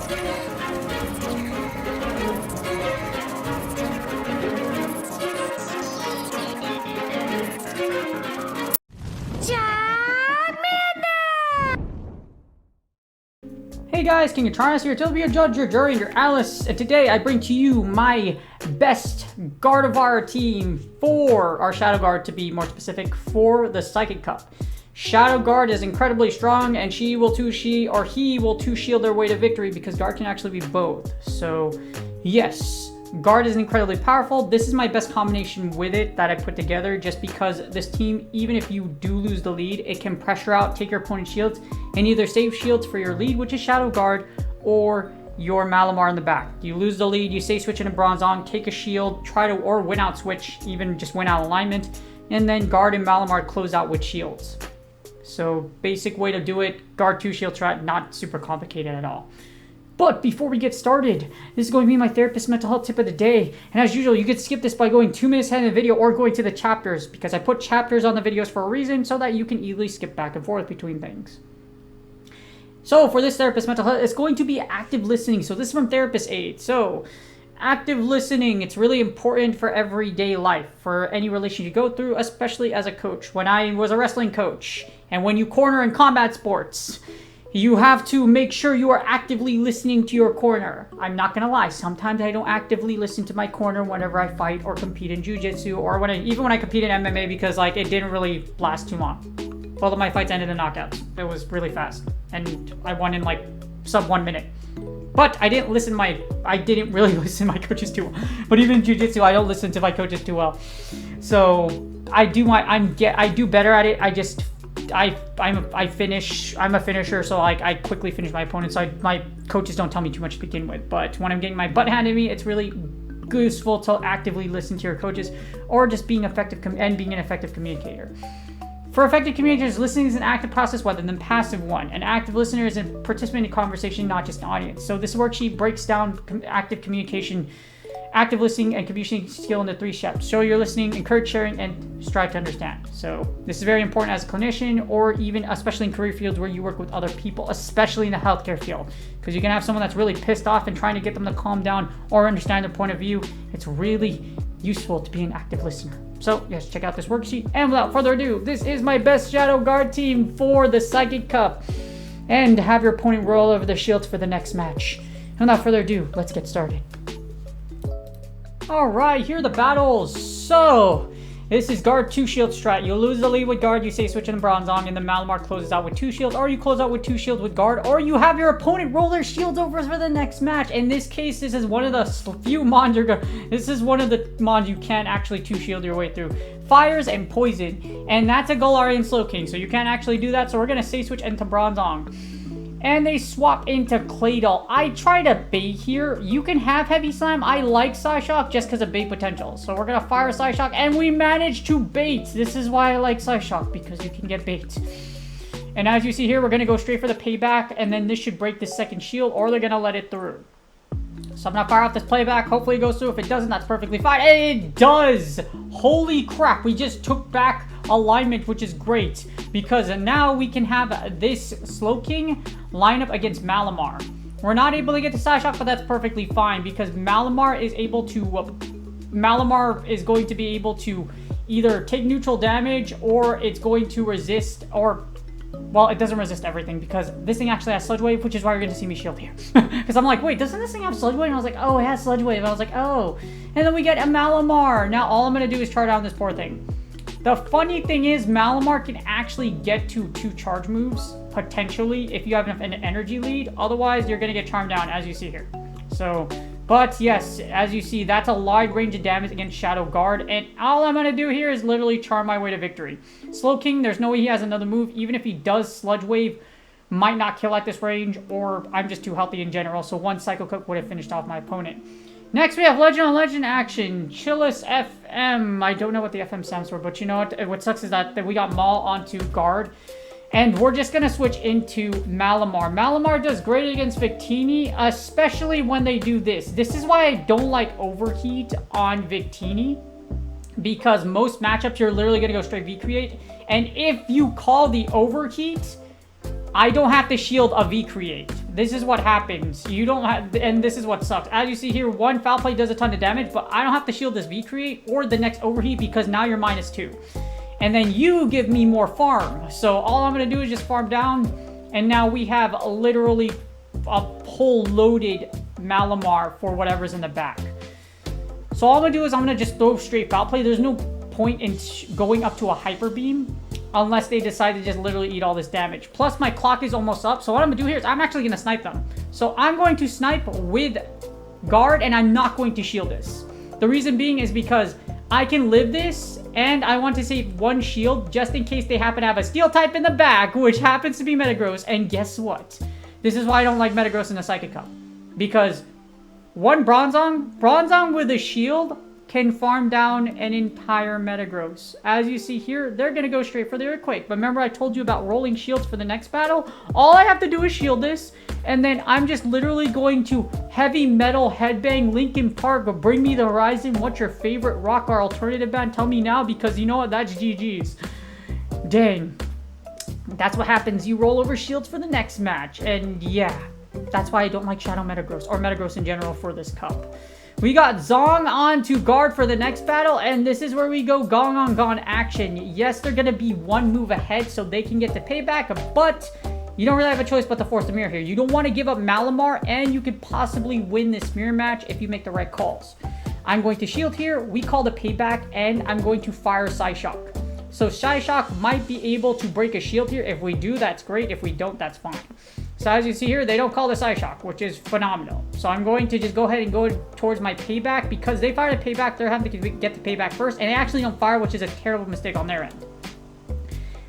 Hey guys, King of Trinos here to be your judge, your jury, and your Alice, and today I bring to you my best Gardevoir team for our Shadow Guard, to be more specific, for the Psychic Cup. Shadow Guard is incredibly strong, and he will two-shield their way to victory because Guard can actually be both. So, yes, Guard is incredibly powerful. This is my best combination with it that I put together just because this team, even if you do lose the lead, it can pressure out, take your opponent's shields, and either save shields for your lead, which is Shadow Guard, or your Malamar in the back. You lose the lead, you say switch into Bronzong, take a shield, or win out switch, even just win out alignment, and then Guard and Malamar close out with shields. So basic way to do it, Guard 2 shield strat, not super complicated at all. But before we get started, this is going to be my therapist mental health tip of the day. And as usual, you can skip this by going 2 minutes ahead in the video or going to the chapters, because I put chapters on the videos for a reason so that you can easily skip back and forth between things. So for this therapist mental health, it's going to be active listening. So this is from Therapist Aid. So active listening, it's really important for everyday life, for any relation you go through, especially as a coach. When I was a wrestling coach, and when you corner in combat sports, you have to make sure you are actively listening to your corner. I'm not gonna lie, sometimes I don't actively listen to my corner whenever I fight or compete in jiu-jitsu, or even when I compete in MMA, because like it didn't really last too long. Both of my fights ended in knockouts. It was really fast, and I won in like sub 1 minute. But I didn't really listen to my coaches too well. But even in jiu-jitsu, I don't listen to my coaches too well. So I do better at it. I'm a finisher, so like I quickly finish my opponents. So my coaches don't tell me too much to begin with. But when I'm getting my butt handed to me, it's really useful to actively listen to your coaches, or just being effective being an effective communicator. For effective communicators, listening is an active process rather than passive one. An active listener is a participant in conversation, not just an audience. So this worksheet breaks down active communication, active listening, and communication skill into 3 steps. Show your listening, encourage sharing, and strive to understand. So this is very important as a clinician, or even especially in career fields where you work with other people, especially in the healthcare field. Because you can have someone that's really pissed off and trying to get them to calm down or understand their point of view. It's really useful to be an active listener. So yes, check out this worksheet. And without further ado, this is my best Shadow Guard team for the Psychic Cup. And have your opponent roll over the shields for the next match. And without further ado, let's get started. Alright, here are the battles. So, this is Guard 2 shield strat. You lose the lead with Guard, you say switch in the Bronzong, and then Malamar closes out with 2 shields, or you close out with 2 shields with Guard, or you have your opponent roll their shields over for the next match. In this case, this is one of the few mons this is one of the mons you can't actually 2 shield your way through. Fires and Poison, and that's a Galarian Slowking, so you can't actually do that, so we're going to say switch into Bronzong. And they swap into Claydol. I try to bait here. You can have Heavy Slam. I like Psyshock just because of bait potential. So we're going to fire Psyshock, and we managed to bait. This is why I like Psyshock, because you can get bait. And as you see here, we're going to go straight for the payback, and then this should break the second shield, or they're going to let it through. So I'm going to fire off this playback. Hopefully it goes through. If it doesn't, that's perfectly fine. And it does! Holy crap. We just took back alignment, which is great, because now we can have this Slowking lineup against Malamar. We're not able to get the Psyshock, but that's perfectly fine, because Malamar is going to be able to either take neutral damage, or it's going to resist, or well, it doesn't resist everything, because this thing actually has Sludge Wave, which is why you're going to see me shield here. Because I'm like, wait, doesn't this thing have Sludge Wave? And I was like, oh, it has Sludge Wave. And I was like, oh. And then we get a Malamar. Now all I'm going to do is char down this poor thing. The funny thing is, Malamar can actually get to 2 charge moves, potentially, if you have enough an energy lead. Otherwise, you're going to get charmed down, as you see here. So, but yes, as you see, that's a wide range of damage against Shadow Guard, and all I'm going to do here is literally charm my way to victory. Slowking, there's no way he has another move. Even if he does Sludge Wave, might not kill at this range, or I'm just too healthy in general, so 1 Psycho Cook would have finished off my opponent. Next, we have Legend on Legend action. Chillis FM. I don't know what the FM stands for, but you know what? What sucks is that we got Maul onto Guard. And we're just going to switch into Malamar. Malamar does great against Victini, especially when they do this. This is why I don't like Overheat on Victini, because most matchups you're literally going to go straight V-Create. And if you call the Overheat, I don't have to shield a V-Create. this is what happens. You don't have, and this is what sucks. As you see here, one foul play does a ton of damage, but I don't have to shield this V-Create or the next overheat because now you're -2. And then you give me more farm. So all I'm going to do is just farm down. And now we have literally a whole loaded Malamar for whatever's in the back. So all I'm going to do is I'm going to just throw straight foul play. There's no point in going up to a Hyper Beam unless they decide to just literally eat all this damage. Plus my clock is almost up. So what I'm going to do here is I'm actually going to snipe them. So I'm going to snipe with guard and I'm not going to shield this. The reason being is because I can live this, and I want to save one shield just in case they happen to have a steel type in the back, which happens to be Metagross. And guess what? This is why I don't like Metagross in the Psychic Cup. Because one Bronzong with a shield can farm down an entire Metagross. As you see here, they're going to go straight for the Earthquake. But remember I told you about rolling shields for the next battle? All I have to do is shield this, and then I'm just literally going to Heavy Metal Headbang Linkin Park, Bring Me the Horizon. What's your favorite rock or alternative band? Tell me now, because you know what? That's GG's. Dang. That's what happens. You roll over shields for the next match. And yeah, that's why I don't like Shadow Metagross, or Metagross in general for this cup. We got Zong on to guard for the next battle, and this is where we go Gong on Gone action. Yes, they're going to be one move ahead so they can get the payback, but you don't really have a choice but to force the mirror here. You don't want to give up Malamar, and you could possibly win this mirror match if you make the right calls. I'm going to shield here. We call the payback, and I'm going to fire Psyshock. So Psyshock might be able to break a shield here. If we do, that's great. If we don't, that's fine. So as you see here, they don't call the Psyshock, which is phenomenal. So I'm going to just go ahead and go towards my payback. Because they fired a payback, they're having to get the payback first. And they actually don't fire, which is a terrible mistake on their end.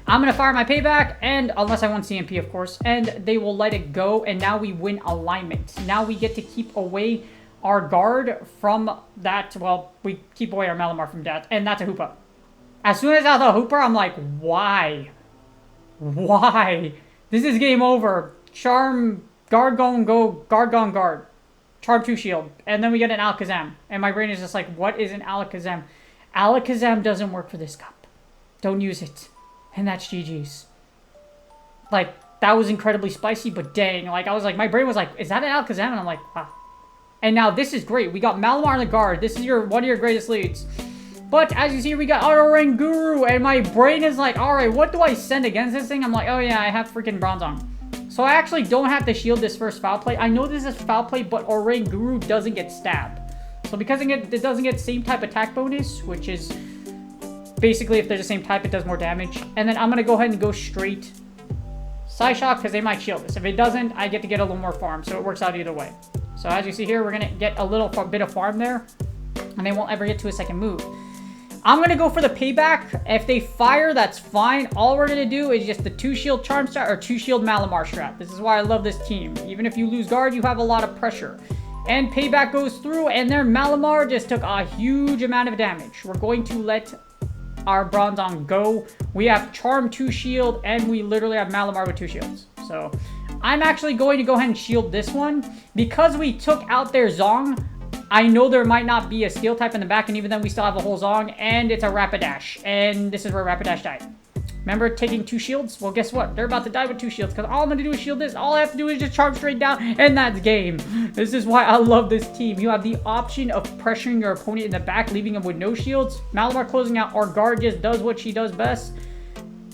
I'm going to fire my payback, and unless I want CMP, of course. And they will let it go, and now we win alignment. Now we get to keep away our guard from that. Well, we keep away our Malamar from that, and that's a Hoopa. As soon as I saw Hooper, I'm like, why? Why? This is game over. Charm, guard, go, guard, gone, guard. Charm 2 shield. And then we get an Alakazam. And my brain is just like, what is an Alakazam? Alakazam doesn't work for this cup. Don't use it. And that's GG's. Like, that was incredibly spicy, but dang. Like, I was like, my brain was like, is that an Alakazam? And I'm like, wow. And now this is great. We got Malamar in the guard. This is one of your greatest leads. But as you see, we got Oranguru, and my brain is like, alright, what do I send against this thing? I'm like, oh yeah, I have freaking Bronzong. So I actually don't have to shield this first foul play. I know this is foul play, but Oranguru doesn't get stabbed. So because it doesn't get same type attack bonus, which is basically if they're the same type, it does more damage. And then I'm going to go ahead and go straight Psyshock because they might shield this. If it doesn't, I get to get a little more farm, so it works out either way. So as you see here, we're going to get a little bit of farm there, and they won't ever get to a second move. I'm going to go for the payback. If they fire, that's fine. All we're going to do is just the 2-shield Charm strat or 2-shield Malamar strat. This is why I love this team. Even if you lose guard, you have a lot of pressure. And payback goes through, and their Malamar just took a huge amount of damage. We're going to let our Bronzong go. We have Charm 2 shield, and we literally have Malamar with 2 shields. So I'm actually going to go ahead and shield this one. Because we took out their Zong, I know there might not be a steel type in the back, and even then we still have a whole Zong, and it's a Rapidash. And this is where Rapidash died. Remember taking 2 shields? Well, guess what? They're about to die with 2 shields, because all I'm going to do is shield this. All I have to do is just charge straight down, and that's game. This is why I love this team. You have the option of pressuring your opponent in the back, leaving them with no shields. Malamar closing out, or guard just does what she does best.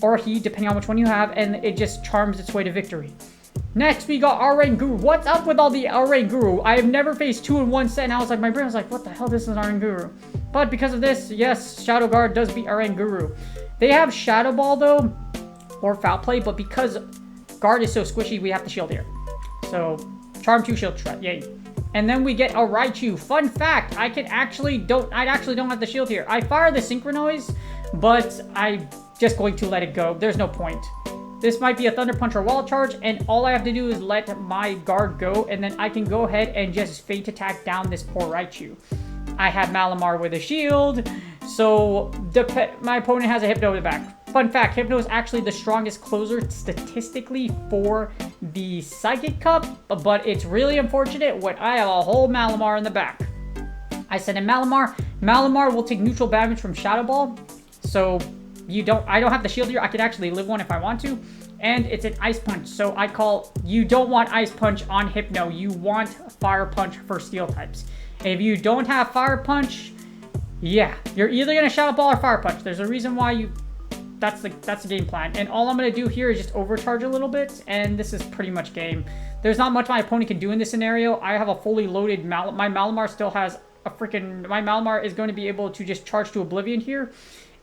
Or he, depending on which one you have, and it just charms its way to victory. Next, we got Oranguru. What's up with all the Oranguru? I have never faced 2 in one set, and I was like, my brain was like, what the hell, this is an Oranguru. But because of this, yes, Shadow Guard does beat Oranguru. They have Shadow Ball, though, or Foul Play, but because Guard is so squishy, we have to shield here. So, Charm 2 shield threat, yay. And then we get a Raichu. Fun fact, I actually don't have the shield here. I fire the Synchronoise, but I'm just going to let it go. There's no point. This might be a Thunder Punch or Wall Charge, and all I have to do is let my guard go, and then I can go ahead and just Fate Attack down this poor Raichu. I have Malamar with a shield, so my opponent has a Hypno in the back. Fun fact, Hypno is actually the strongest closer statistically for the Psychic Cup, but it's really unfortunate when I have a whole Malamar in the back. I send in Malamar. Malamar will take neutral damage from Shadow Ball, so I don't have the shield here. I can actually live one if I want to. and it's an Ice Punch. So I call, you don't want Ice Punch on Hypno. You want Fire Punch for Steel types. If you don't have Fire Punch, yeah, you're either going to Shadow Ball or Fire Punch. There's a reason why you... That's the game plan. And all I'm going to do here is just overcharge a little bit, and this is pretty much game. There's not much my opponent can do in this scenario. I have a fully loaded... My Malamar still has a freaking... My Malamar is going to be able to just charge to Oblivion here.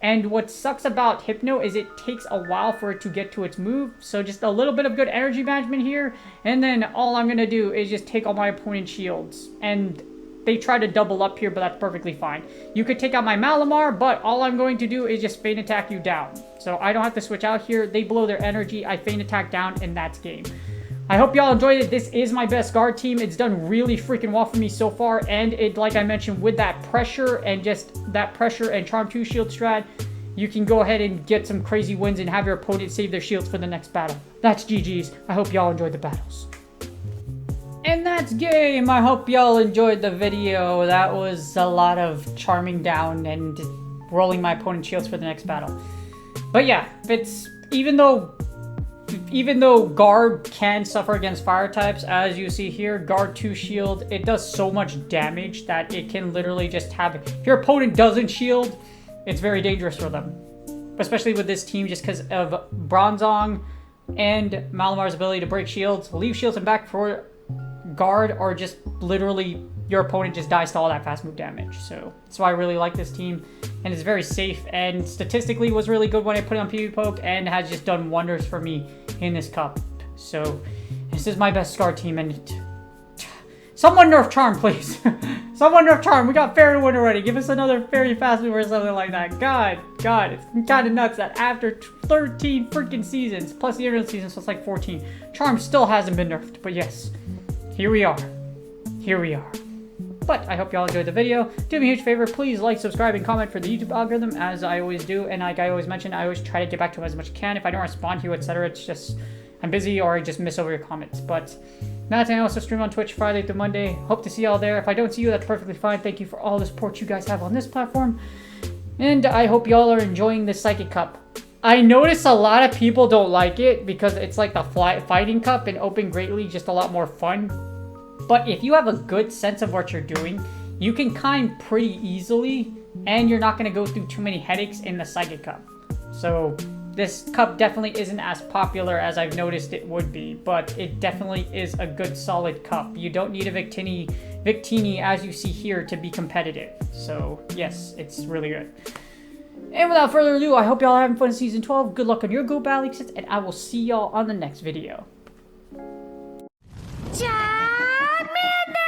And what sucks about Hypno is it takes a while for it to get to its move. So just a little bit of good energy management here. And then all I'm going to do is just take all my opponent's shields. And they try to double up here, but that's perfectly fine. You could take out my Malamar, but all I'm going to do is just feint attack you down. So I don't have to switch out here. They blow their energy. I feint attack down, and that's game. I hope y'all enjoyed it. This is my best guard team. It's done really freaking well for me so far. And it, like I mentioned, with that pressure and just that pressure and Charm 2 shield strat, you can go ahead and get some crazy wins and have your opponent save their shields for the next battle. That's GG's. I hope y'all enjoyed the battles. And that's game. I hope y'all enjoyed the video. That was a lot of charming down and rolling my opponent's shields for the next battle. But yeah, it's even though guard can suffer against fire types, as you see here, guard 2 shield, it does so much damage that it can literally just have... If your opponent doesn't shield, it's very dangerous for them. Especially with this team, just because of Bronzong and Malamar's ability to break shields, leave shields and back for guard, or just literally your opponent just dies to all that fast move damage. So that's why I really like this team, and it's very safe, and statistically was really good when I put it on PvP Poke, and has just done wonders for me in this cup. So this is my best guard team, and someone nerf Charm, please. Someone nerf Charm. We got Fairy Wind already. Give us another Fairy Fast Move or something like that. God, it's kind of nuts that after 13 freaking seasons, plus the internet season, so it's like 14, Charm still hasn't been nerfed. But yes, here we are. Here we are. But I hope y'all enjoyed the video. Do me a huge favor, please like, subscribe, and comment for the YouTube algorithm, as I always do. And like I always mention, I always try to get back to them as much as I can. If I don't respond to you, etc., it's just I'm busy or I just miss over your comments. But Matt, I also stream on Twitch Friday through Monday. Hope to see y'all there. If I don't see you, that's perfectly fine. Thank you for all the support you guys have on this platform. And I hope y'all are enjoying the Psychic Cup. I notice a lot of people don't like it because it's like the Fighting Cup, and Open Great League just a lot more fun. But if you have a good sense of what you're doing, you can kind pretty easily, and you're not going to go through too many headaches in the Psychic Cup. So this cup definitely isn't as popular as I've noticed it would be, but it definitely is a good solid cup. You don't need a Victini as you see here to be competitive. So yes, it's really good. And without further ado, I hope y'all are having fun in Season 12. Good luck on your Go Battle Exits, and I will see y'all on the next video. Charmander!